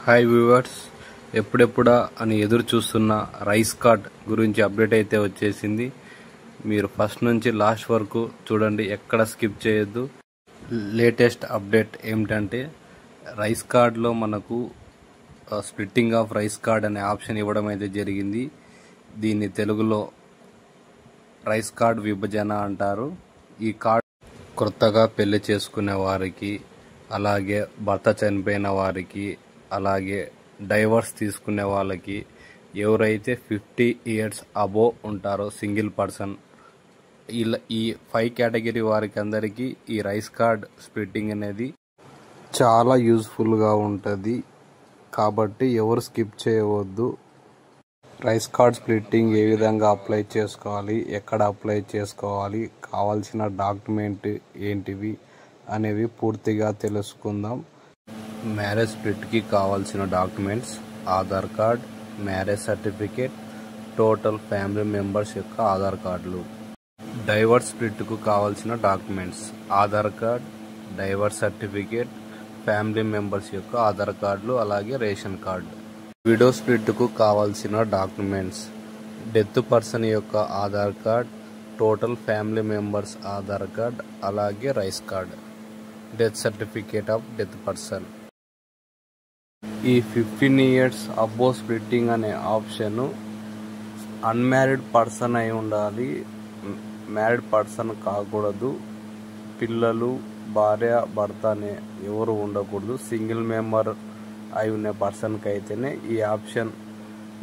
Hi viewers, ఎప్పుడెప్పుడా అని ఎదురు చూస్తున్న రైస్ కార్డ్ గురించి అప్డేట్ అయితే వచ్చేసింది. మీరు ఫస్ట్ నుంచి లాస్ట్ వరకు చూడండి, ఎక్కడ స్కిప్ చేయొద్దు. లేటెస్ట్ అప్డేట్ ఏమిటంటే రైస్ కార్డ్లో మనకు స్ప్లిట్టింగ్ ఆఫ్ రైస్ కార్డ్ అనే ఆప్షన్ ఇవ్వడం అయితే జరిగింది. దీన్ని తెలుగులో రైస్ కార్డ్ విభజన అంటారు. ఈ కార్డ్ కొత్తగా పెళ్లి చేసుకునే వారికి, అలాగే భర్త చనిపోయిన వారికి, అలాగే డైవర్స్ తీసుకునే వాళ్ళకి, ఎవరైతే 50 years అబోవ్ ఉంటారో సింగిల్ పర్సన్, ఇలా ఈ 5 కేటగిరీ వారికి అందరికీ ఈ రైస్ కార్డ్ స్ప్లిట్టింగ్ అనేది చాలా యూజ్ఫుల్గా ఉంటుంది. కాబట్టి ఎవరు స్కిప్ చేయవద్దు. రైస్ కార్డ్ స్ప్లిట్టింగ్ ఏ విధంగా అప్లై చేసుకోవాలి, ఎక్కడ అప్లై చేసుకోవాలి, కావాల్సిన డాక్యుమెంట్ ఏంటివి అనేవి పూర్తిగా తెలుసుకుందాం. మ్యారేజ్ స్ప్లిట్కి కావాల్సిన documents: Aadhaar card, marriage certificate, total family members యొక్క ఆధార్ కార్డులు. డైవర్స్ స్ప్లిట్కు కావాల్సిన documents: Aadhaar card, divorce certificate, family members యొక్క ఆధార్ కార్డులు, అలాగే రేషన్ కార్డు. విడో స్ప్లిట్కు కావాల్సిన డాక్యుమెంట్స్: డెత్ పర్సన్ యొక్క Aadhaar card, total family members Aadhaar card, అలాగే rice card, death certificate of death person. ఈ 15 years అబోవ్ స్ప్లిట్టింగ్ అనే ఆప్షన్ అన్మ్యారీడ్ పర్సన్ అయి ఉండాలి, మ్యారీడ్ పర్సన్ కాకూడదు. పిల్లలు, భార్య, భర్త అనే ఎవరు ఉండకూడదు. సింగిల్ మెంబర్ అయి ఉన్న పర్సన్కి అయితేనే ఈ ఆప్షన్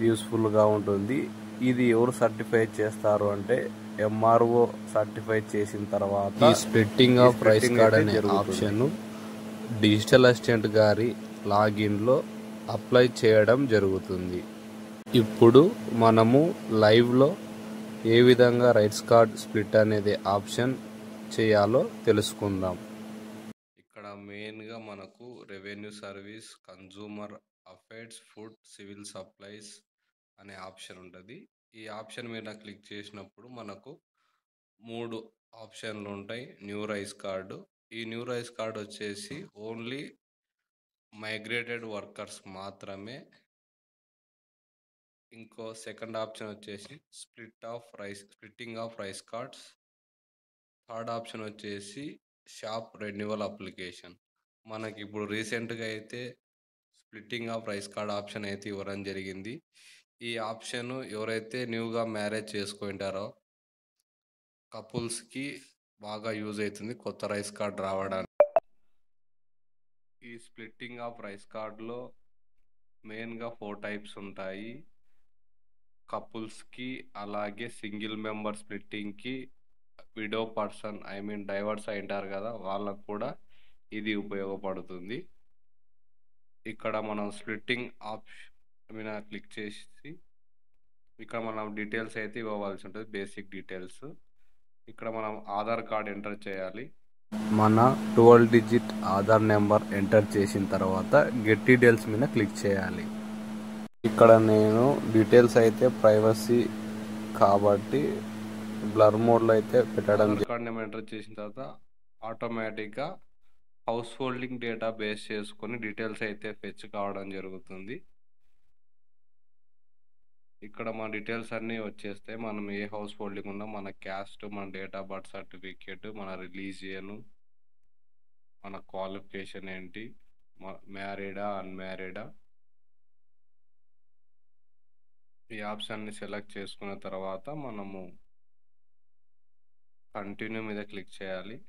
యూస్ఫుల్గా ఉంటుంది. ఇది ఎవరు సర్టిఫై చేస్తారు అంటే ఎంఆర్ఓ సర్టిఫై చేసిన తర్వాత ఈ స్ప్లిట్టింగ్ ఆఫ్ రైస్ కార్డ్ అనే ఆప్షన్ డిజిటల్ అసిస్టెంట్ గారి లాగిన్లో అప్లై చేయడం జరుగుతుంది. ఇప్పుడు మనము లైవ్లో ఏ విధంగా రైస్ కార్డ్ స్ప్లిట్ అనేది ఆప్షన్ చేయాలో తెలుసుకుందాం. ఇక్కడ మెయిన్గా మనకు revenue service, consumer affairs, food, civil supplies అనే ఆప్షన్ ఉంటుంది. ఈ ఆప్షన్ మీద క్లిక్ చేసినప్పుడు మనకు 3 ఆప్షన్లు ఉంటాయి. న్యూ రైస్ కార్డు, ఈ న్యూ రైస్ కార్డ్ వచ్చేసి ఓన్లీ మైగ్రేటెడ్ వర్కర్స్ మాత్రమే. ఇంకో సెకండ్ ఆప్షన్ వచ్చేసి splitting of rice cards. Third option వచ్చేసి షాప్ రెన్యువల్ అప్లికేషన్. మనకి ఇప్పుడు రీసెంట్గా అయితే splitting of rice card option అయితే ఇవ్వడం జరిగింది. ఈ ఆప్షన్ ఎవరైతే న్యూగా మ్యారేజ్ చేసుకుంటారో కపుల్స్కి బాగా యూజ్ అవుతుంది కొత్త రైస్ కార్డ్ రావడానికి. ఈ స్ప్లిట్టింగ్ ఆఫ్ రైస్ కార్డ్లో మెయిన్గా 4 టైప్స్ ఉంటాయి. కపుల్స్కి, అలాగే సింగిల్ మెంబర్ స్ప్లిట్టింగ్కి, విడో పర్సన్ డైవర్స్ అయింటారు కదా, వాళ్ళకు కూడా ఇది ఉపయోగపడుతుంది. ఇక్కడ మనం స్ప్లిట్టింగ్ ఆప్షన్ మీద క్లిక్ చేసి ఇక్కడ మనం డీటెయిల్స్ అయితే ఇవ్వవలసి ఉంటుంది, బేసిక్ డీటెయిల్స్. ఇక్కడ మనం ఆధార్ కార్డ్ ఎంటర్ చేయాలి. మన 12 digit ఆధార్ నెంబర్ ఎంటర్ చేసిన తర్వాత గెట్ డీటెయిల్స్ మీద క్లిక్ చేయాలి. ఇక్కడ నేను డీటెయిల్స్ అయితే ప్రైవసీ కాబట్టి బ్లర్ మోడ్లో అయితే పెట్టడం. ఆధార్ కార్డ్ నెంబర్ ఎంటర్ చేసిన తర్వాత ఆటోమేటిక్గా హౌస్ హోల్డింగ్ డేటా బేస్ చేసుకొని డీటెయిల్స్ అయితే ఫెచ్ కావడం జరుగుతుంది. ఇక్కడ మన డీటెయిల్స్ అన్నీ వచ్చేస్తే మనం ఏ హౌస్ హోల్డింగ్ ఉన్నా, మన క్యాస్ట్, మన డేట్ ఆఫ్ బర్త్ సర్టిఫికేట్, మన రిలీజియన్, మన క్వాలిఫికేషన్ ఏంటి, మ్యారీడా అన్మ్యారీడా, ఈ ఆప్షన్ని సెలెక్ట్ చేసుకున్న తర్వాత మనము కంటిన్యూ మీద క్లిక్ చేయాలి.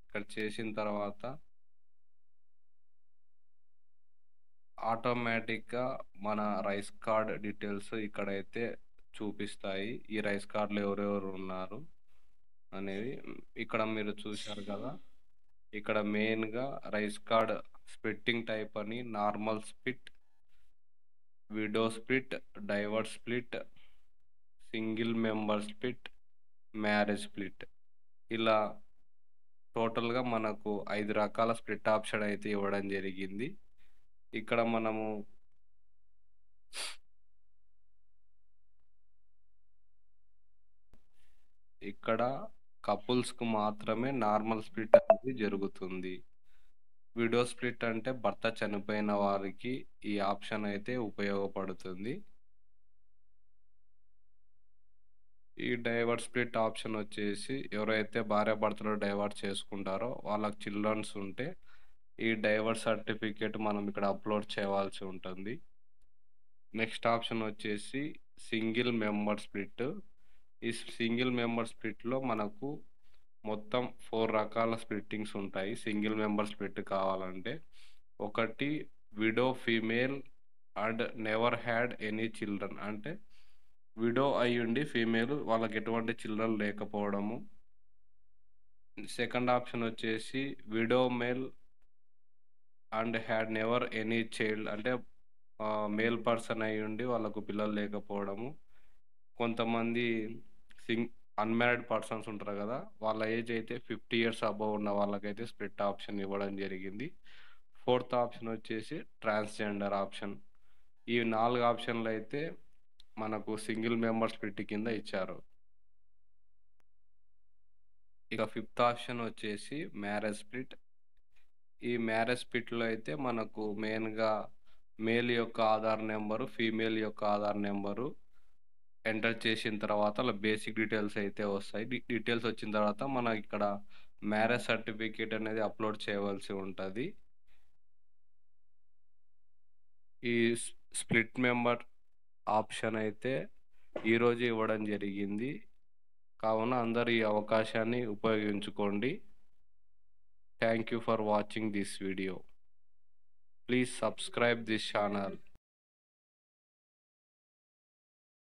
ఇక్కడ చేసిన తర్వాత ఆటోమేటిక్గా మన రైస్ కార్డ్ డీటెయిల్స్ ఇక్కడైతే చూపిస్తాయి. ఈ రైస్ కార్డులో ఎవరెవరు ఉన్నారు అనేది ఇక్కడ మీరు చూశారు కదా. ఇక్కడ మెయిన్గా రైస్ కార్డ్ స్ప్లిట్టింగ్ టైప్ అని normal split, widow split, divorce split, single member split, marriage split, ఇలా టోటల్గా మనకు 5 రకాల స్ప్లిట్ ఆప్షన్ అయితే ఇవ్వడం జరిగింది. ఇక్కడ మనము ఇక్కడ కపుల్స్కు మాత్రమే నార్మల్ స్ప్లిట్ అనేది జరుగుతుంది. విడో స్ప్లిట్ అంటే భర్త చనిపోయిన వారికి ఈ ఆప్షన్ అయితే ఉపయోగపడుతుంది. ఈ డైవర్స్ స్ప్లిట్ ఆప్షన్ వచ్చేసి ఎవరైతే భార్యాభర్తలు డైవర్స్ చేసుకుంటారో వాళ్ళకి చిల్డ్రన్స్ ఉంటే ఈ డైవర్స్ సర్టిఫికేట్ మనం ఇక్కడ అప్లోడ్ చేయవలసి ఉంటుంది. నెక్స్ట్ ఆప్షన్ వచ్చేసి సింగిల్ మెంబర్ స్ప్లిట్. ఈ సింగిల్ మెంబర్ స్ప్లిట్లో మనకు మొత్తం 4 రకాల స్ప్లిట్టింగ్స్ ఉంటాయి సింగిల్ మెంబర్ స్ప్లిట్ కావాలంటే. ఒకటి widow female and never had any children, అంటే విడో అయ్యుండి ఫీమేల్ వాళ్ళకి ఎటువంటి చిల్డ్రన్ లేకపోవడము. సెకండ్ ఆప్షన్ వచ్చేసి widow male and had never any child, అంటే మేల్ పర్సన్ అయి ఉండి వాళ్ళకు పిల్లలు లేకపోవడము. కొంతమంది అన్మ్యారీడ్ పర్సన్స్ ఉంటారు కదా, వాళ్ళ ఏజ్ అయితే 50 years అబవ్ ఉన్న వాళ్ళకైతే స్ప్లిట్ ఆప్షన్ ఇవ్వడం జరిగింది. ఫోర్త్ ఆప్షన్ వచ్చేసి ట్రాన్స్జెండర్ ఆప్షన్. ఈ 4 ఆప్షన్లు అయితే మనకు సింగిల్ మెంబర్ స్ప్లిట్ కింద ఇచ్చారు. ఇక ఫిఫ్త్ ఆప్షన్ వచ్చేసి మ్యారేజ్ స్ప్లిట్. ఈ మ్యారేజ్ స్ప్లిట్లో అయితే మనకు మెయిన్గా మేల్ యొక్క ఆధార్ నెంబరు, ఫీమేల్ యొక్క ఆధార్ నెంబరు ఎంటర్ చేసిన తర్వాత అలా బేసిక్ డీటెయిల్స్ అయితే వస్తాయి. డీటెయిల్స్ వచ్చిన తర్వాత మనం ఇక్కడ మ్యారేజ్ సర్టిఫికేట్ అనేది అప్లోడ్ చేయవలసి ఉంటుంది. ఈ స్ప్లిట్ మెంబర్ ఆప్షన్ అయితే ఈరోజు ఇవ్వడం జరిగింది. కావున అందరు ఈ అవకాశాన్ని ఉపయోగించుకోండి. Thank you for watching this video. Please subscribe this channel.